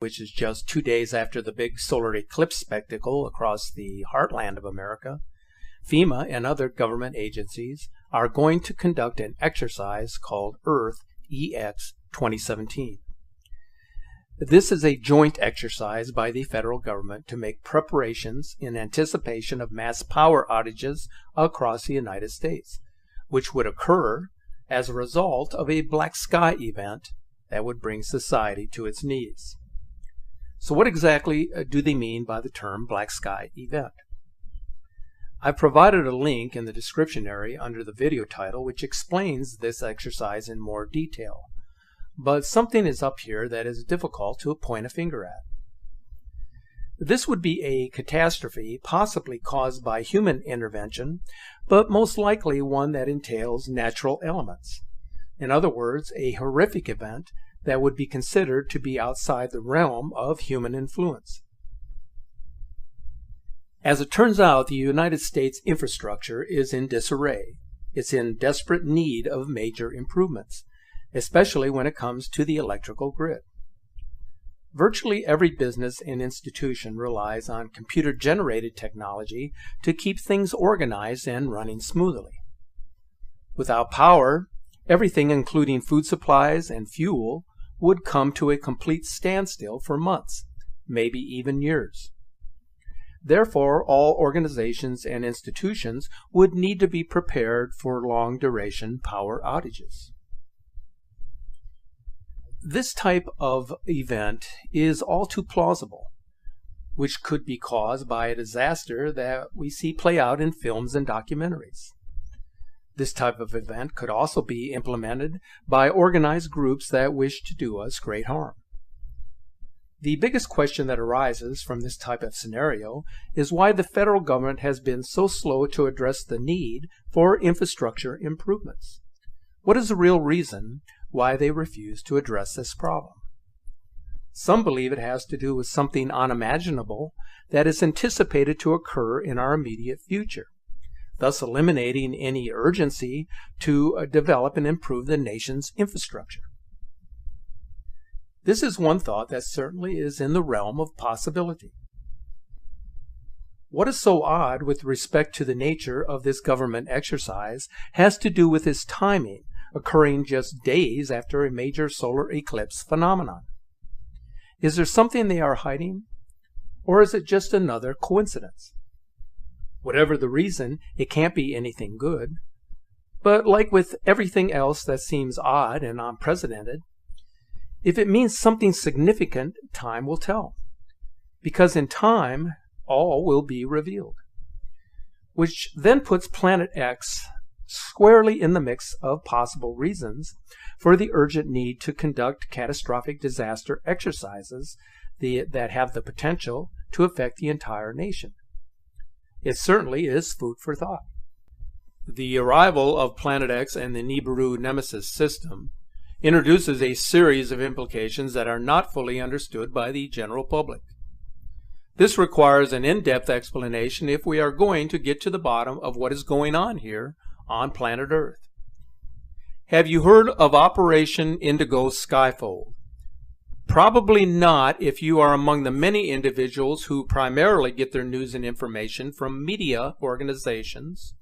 which is just 2 days after the big solar eclipse spectacle across the heartland of America, FEMA and other government agencies are going to conduct an exercise called Earth EX 2017. This is a joint exercise by the federal government to make preparations in anticipation of mass power outages across the United States, which would occur as a result of a black sky event that would bring society to its knees. So what exactly do they mean by the term black sky event? I've provided a link in the description area under the video title which explains this exercise in more detail, but something is up here that is difficult to point a finger at. This would be a catastrophe possibly caused by human intervention, but most likely one that entails natural elements. In other words, a horrific event that would be considered to be outside the realm of human influence. As it turns out, the United States infrastructure is in disarray. It's in desperate need of major improvements, especially when it comes to the electrical grid. Virtually every business and institution relies on computer-generated technology to keep things organized and running smoothly. Without power, everything including food supplies and fuel would come to a complete standstill for months, maybe even years. Therefore, all organizations and institutions would need to be prepared for long-duration power outages. This type of event is all too plausible, which could be caused by a disaster that we see play out in films and documentaries. This type of event could also be implemented by organized groups that wish to do us great harm. The biggest question that arises from this type of scenario is why the federal government has been so slow to address the need for infrastructure improvements. What is the real reason why they refuse to address this problem? Some believe it has to do with something unimaginable that is anticipated to occur in our immediate future, thus eliminating any urgency to develop and improve the nation's infrastructure. This is one thought that certainly is in the realm of possibility. What is so odd with respect to the nature of this government exercise has to do with its timing, occurring just days after a major solar eclipse phenomenon. Is there something they are hiding, or is it just another coincidence? Whatever the reason, it can't be anything good. But like with everything else that seems odd and unprecedented, if it means something significant, time will tell. Because in time, all will be revealed. Which then puts Planet X squarely in the mix of possible reasons for the urgent need to conduct catastrophic disaster exercises that have the potential to affect the entire nation. It certainly is food for thought. The arrival of Planet X and the Nibiru Nemesis system introduces a series of implications that are not fully understood by the general public. This requires an in-depth explanation if we are going to get to the bottom of what is going on here on planet Earth. Have you heard of Operation Indigo Skyfold? Probably not if you are among the many individuals who primarily get their news and information from media organizations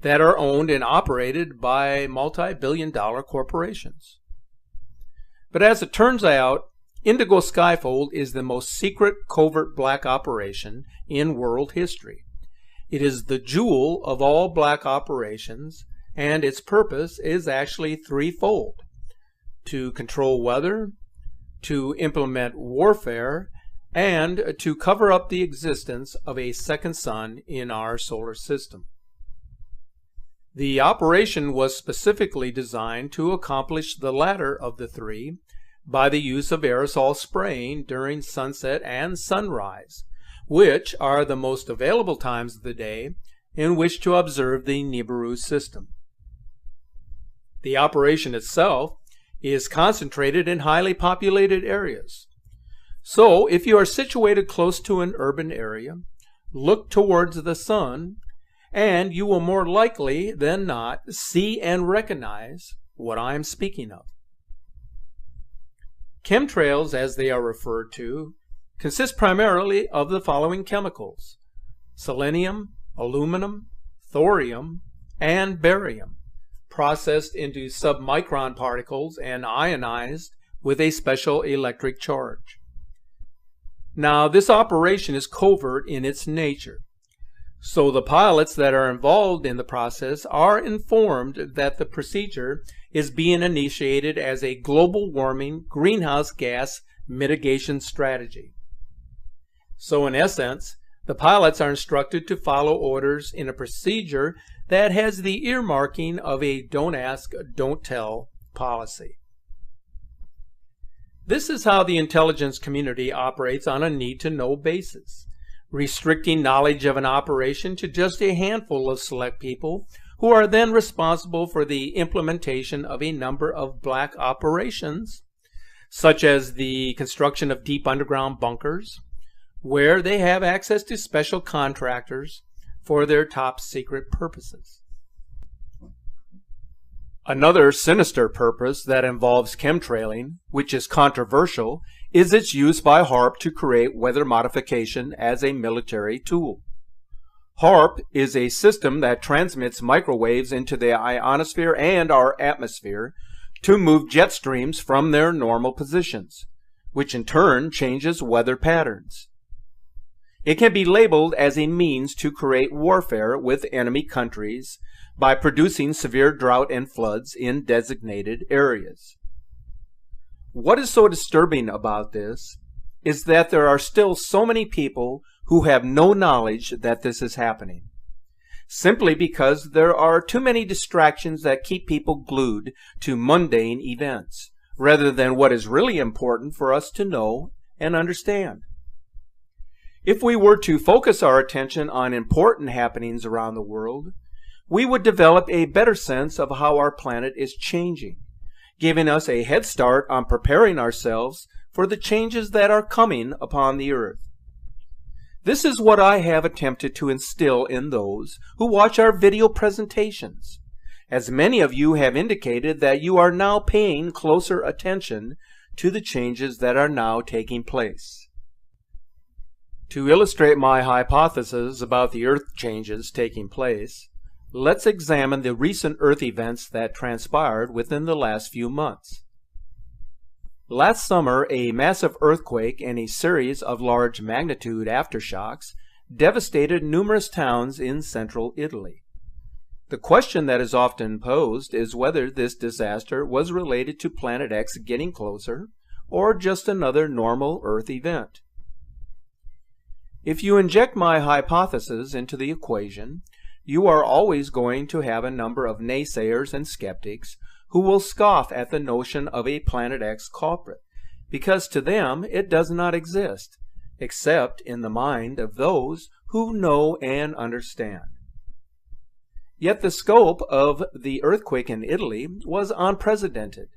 that are owned and operated by multi-billion-dollar corporations. But as it turns out, Indigo Skyfold is the most secret covert black operation in world history. It is the jewel of all black operations, and its purpose is actually threefold: to control weather, to implement warfare, and to cover up the existence of a second sun in our solar system. The operation was specifically designed to accomplish the latter of the three by the use of aerosol spraying during sunset and sunrise, which are the most available times of the day in which to observe the Nibiru system. The operation itself is concentrated in highly populated areas. So if you are situated close to an urban area, look towards the sun, and you will more likely than not see and recognize what I am speaking of. Chemtrails, as they are referred to, consist primarily of the following chemicals: selenium, aluminum, thorium, and barium, processed into submicron particles and ionized with a special electric charge. Now, this operation is covert in its nature, so the pilots that are involved in the process are informed that the procedure is being initiated as a global warming greenhouse gas mitigation strategy. So in essence, the pilots are instructed to follow orders in a procedure that has the earmarking of a don't ask, don't tell policy. This is how the intelligence community operates on a need-to-know basis, restricting knowledge of an operation to just a handful of select people who are then responsible for the implementation of a number of black operations, such as the construction of deep underground bunkers, where they have access to special contractors for their top secret purposes. Another sinister purpose that involves chemtrailing, which is controversial, is its use by HAARP to create weather modification as a military tool. HAARP is a system that transmits microwaves into the ionosphere and our atmosphere to move jet streams from their normal positions, which in turn changes weather patterns. It can be labeled as a means to create warfare with enemy countries by producing severe drought and floods in designated areas. What is so disturbing about this is that there are still so many people who have no knowledge that this is happening, simply because there are too many distractions that keep people glued to mundane events, rather than what is really important for us to know and understand. If we were to focus our attention on important happenings around the world, we would develop a better sense of how our planet is changing, giving us a head start on preparing ourselves for the changes that are coming upon the earth. This is what I have attempted to instill in those who watch our video presentations, as many of you have indicated that you are now paying closer attention to the changes that are now taking place. To illustrate my hypothesis about the Earth changes taking place, let's examine the recent Earth events that transpired within the last few months. Last summer, a massive earthquake and a series of large magnitude aftershocks devastated numerous towns in central Italy. The question that is often posed is whether this disaster was related to Planet X getting closer or just another normal Earth event. If you inject my hypothesis into the equation, you are always going to have a number of naysayers and skeptics who will scoff at the notion of a Planet X culprit, because to them it does not exist, except in the mind of those who know and understand. Yet the scope of the earthquake in Italy was unprecedented,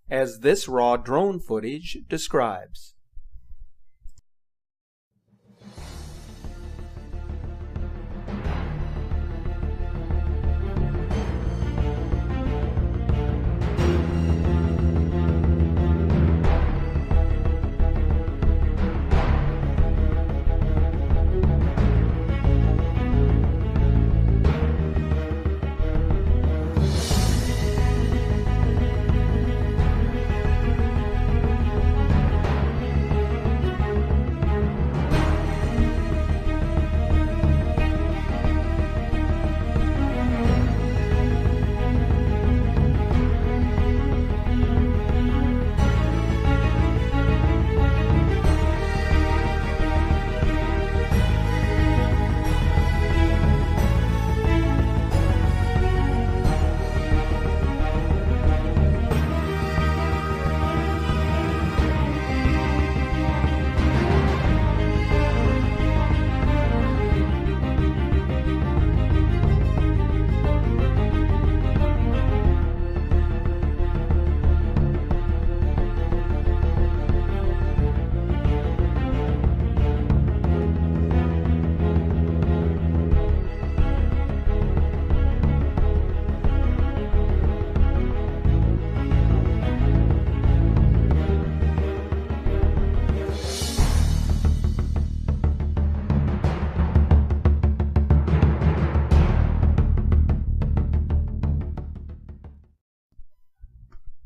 as this raw drone footage describes.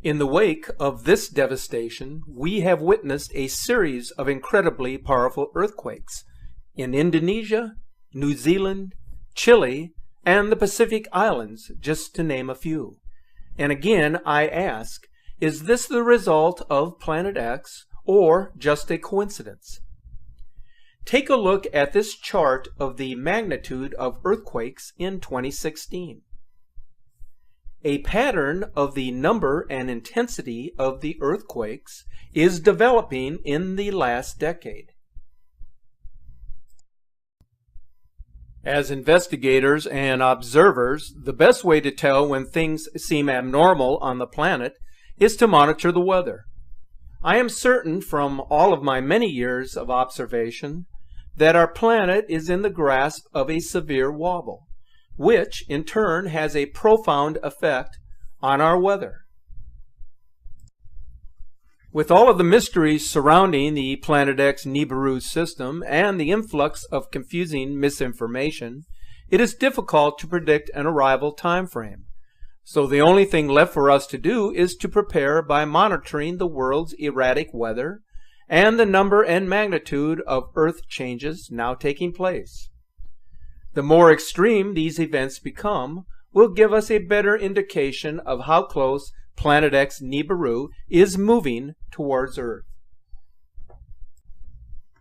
In the wake of this devastation, we have witnessed a series of incredibly powerful earthquakes in Indonesia, New Zealand, Chile, and the Pacific Islands, just to name a few. And again, I ask, is this the result of Planet X or just a coincidence? Take a look at this chart of the magnitude of earthquakes in 2016. A pattern of the number and intensity of the earthquakes is developing in the last decade. As investigators and observers, the best way to tell when things seem abnormal on the planet is to monitor the weather. I am certain from all of my many years of observation that our planet is in the grasp of a severe wobble, which in turn has a profound effect on our weather. With all of the mysteries surrounding the Planet X Nibiru system and the influx of confusing misinformation, it is difficult to predict an arrival time frame. So the only thing left for us to do is to prepare by monitoring the world's erratic weather and the number and magnitude of Earth changes now taking place. The more extreme these events become will give us a better indication of how close Planet X Nibiru is moving towards Earth.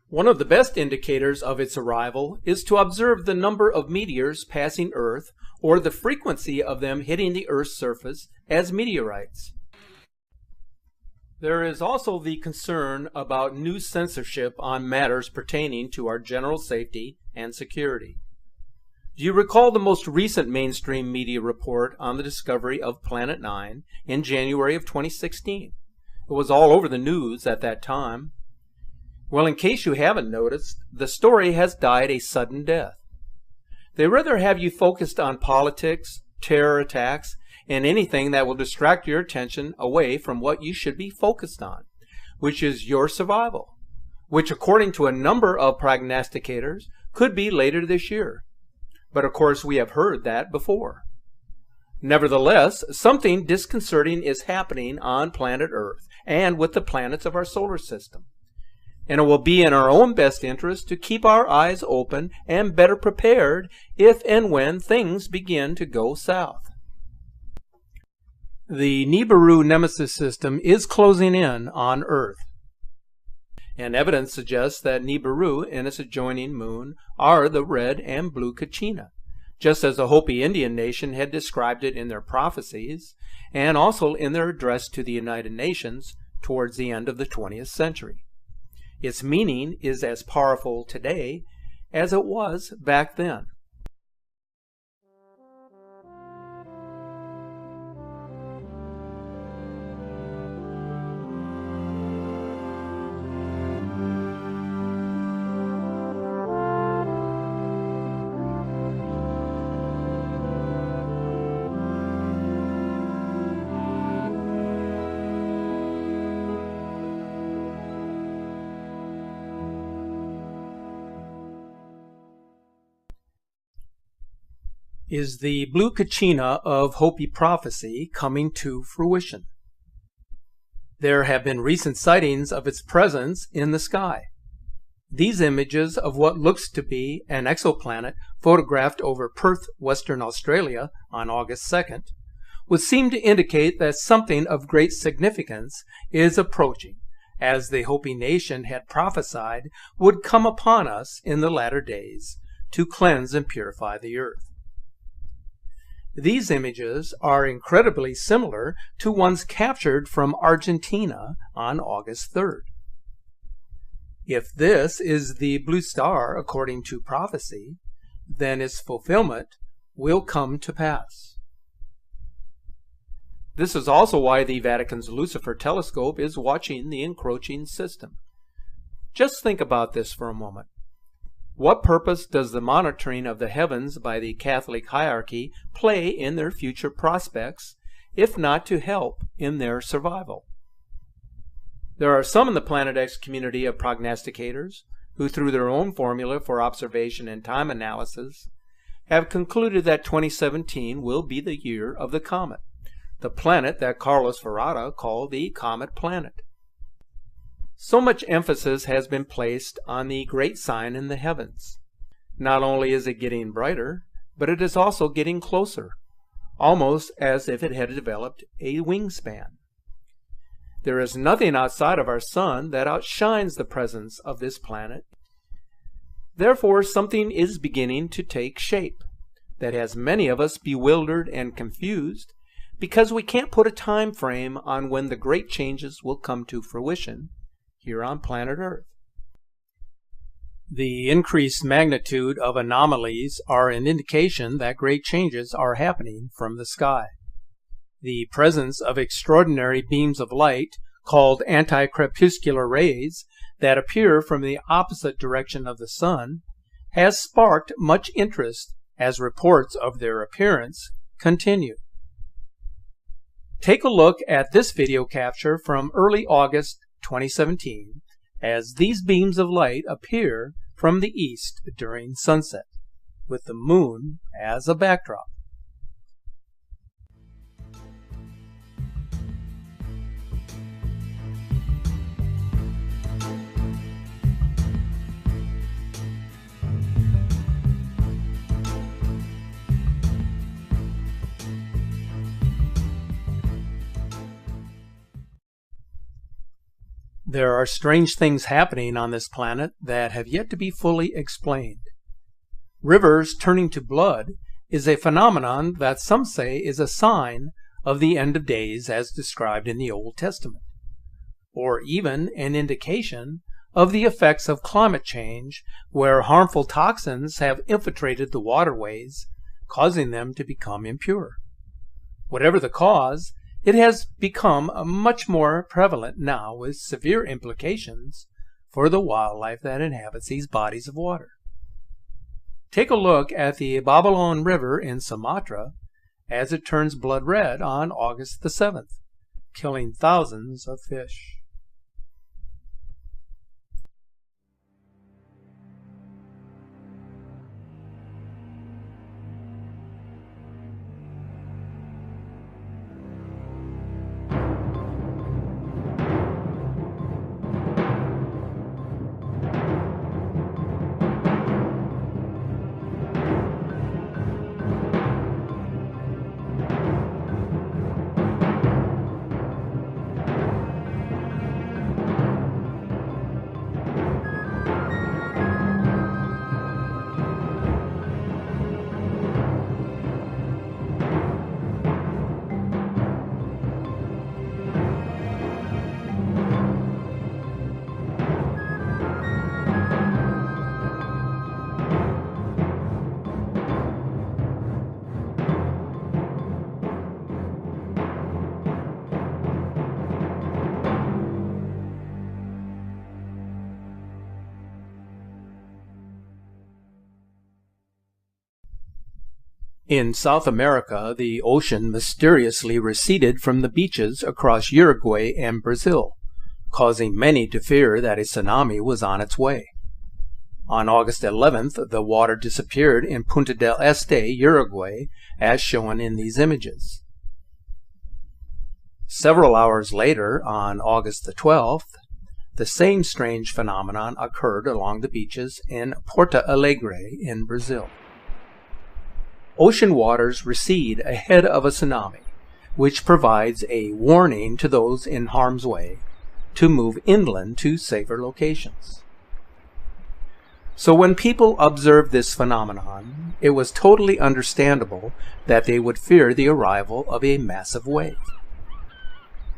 One of the best indicators of its arrival is to observe the number of meteors passing Earth or the frequency of them hitting the Earth's surface as meteorites. There is also the concern about new censorship on matters pertaining to our general safety and security. Do you recall the most recent mainstream media report on the discovery of Planet 9 in January of 2016? It was all over the news at that time. Well, in case you haven't noticed, the story has died a sudden death. They rather have you focused on politics, terror attacks, and anything that will distract your attention away from what you should be focused on, which is your survival, which according to a number of prognosticators could be later this year. But of course we have heard that before. Nevertheless, something disconcerting is happening on planet Earth and with the planets of our solar system. And it will be in our own best interest to keep our eyes open and better prepared if and when things begin to go south. The Nibiru Nemesis system is closing in on Earth, and evidence suggests that Nibiru and its adjoining moon are the red and blue Kachina, just as the Hopi Indian nation had described it in their prophecies and also in their address to the United Nations towards the end of the 20th century. Its meaning is as powerful today as it was back then. Is the blue Kachina of Hopi prophecy coming to fruition? There have been recent sightings of its presence in the sky. These images of what looks to be an exoplanet photographed over Perth, Western Australia on August 2nd would seem to indicate that something of great significance is approaching, as the Hopi nation had prophesied would come upon us in the latter days to cleanse and purify the earth. These images are incredibly similar to ones captured from Argentina on August 3rd. If this is the blue star according to prophecy, then its fulfillment will come to pass. This is also why the Vatican's Lucifer telescope is watching the encroaching system. Just think about this for a moment. What purpose does the monitoring of the heavens by the Catholic hierarchy play in their future prospects, if not to help in their survival? There are some in the Planet X community of prognosticators who, through their own formula for observation and time analysis, have concluded that 2017 will be the year of the comet, the planet that Carlos Ferrara called the Comet Planet. So much emphasis has been placed on the great sign in the heavens. Not only is it getting brighter, but it is also getting closer, almost as if it had developed a wingspan. There is nothing outside of our sun that outshines the presence of this planet. Therefore, something is beginning to take shape that has many of us bewildered and confused because we can't put a time frame on when the great changes will come to fruition here on planet Earth. The increased magnitude of anomalies are an indication that great changes are happening from the sky. The presence of extraordinary beams of light, called anti-crepuscular rays, that appear from the opposite direction of the sun, has sparked much interest as reports of their appearance continue. Take a look at this video capture from early August 2017 as these beams of light appear from the east during sunset, with the moon as a backdrop. There are strange things happening on this planet that have yet to be fully explained. Rivers turning to blood is a phenomenon that some say is a sign of the end of days as described in the Old Testament, or even an indication of the effects of climate change where harmful toxins have infiltrated the waterways, causing them to become impure. Whatever the cause, it has become much more prevalent now with severe implications for the wildlife that inhabits these bodies of water. Take a look at the Babalon River in Sumatra as it turns blood red on August the 7th, killing thousands of fish. In South America, the ocean mysteriously receded from the beaches across Uruguay and Brazil, causing many to fear that a tsunami was on its way. On August 11th, the water disappeared in Punta del Este, Uruguay, as shown in these images. Several hours later, on August the 12th, the same strange phenomenon occurred along the beaches in Porto Alegre in Brazil. Ocean waters recede ahead of a tsunami, which provides a warning to those in harm's way to move inland to safer locations. So when people observed this phenomenon, it was totally understandable that they would fear the arrival of a massive wave.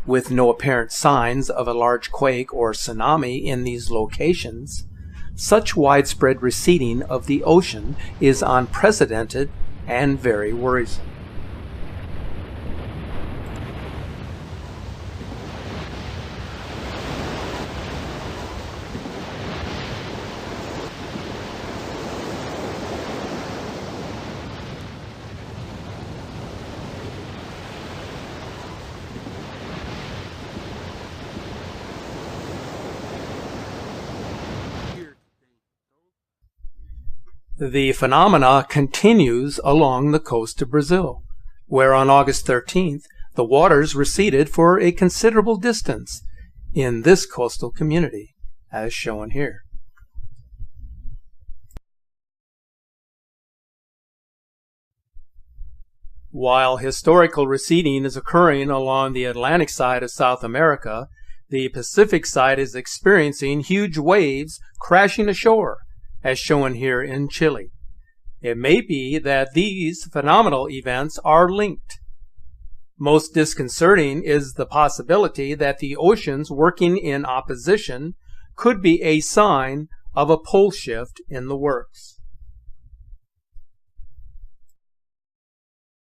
With no apparent signs of a large quake or tsunami in these locations, such widespread receding of the ocean is unprecedented and very worrisome. The phenomena continues along the coast of Brazil, where on August 13th, The waters receded for a considerable distance in this coastal community, as shown here. While historical receding is occurring along the Atlantic side of South America, the Pacific side is experiencing huge waves crashing ashore, as shown here in Chile. It may be that these phenomenal events are linked. Most disconcerting is the possibility that the oceans working in opposition could be a sign of a pole shift in the works.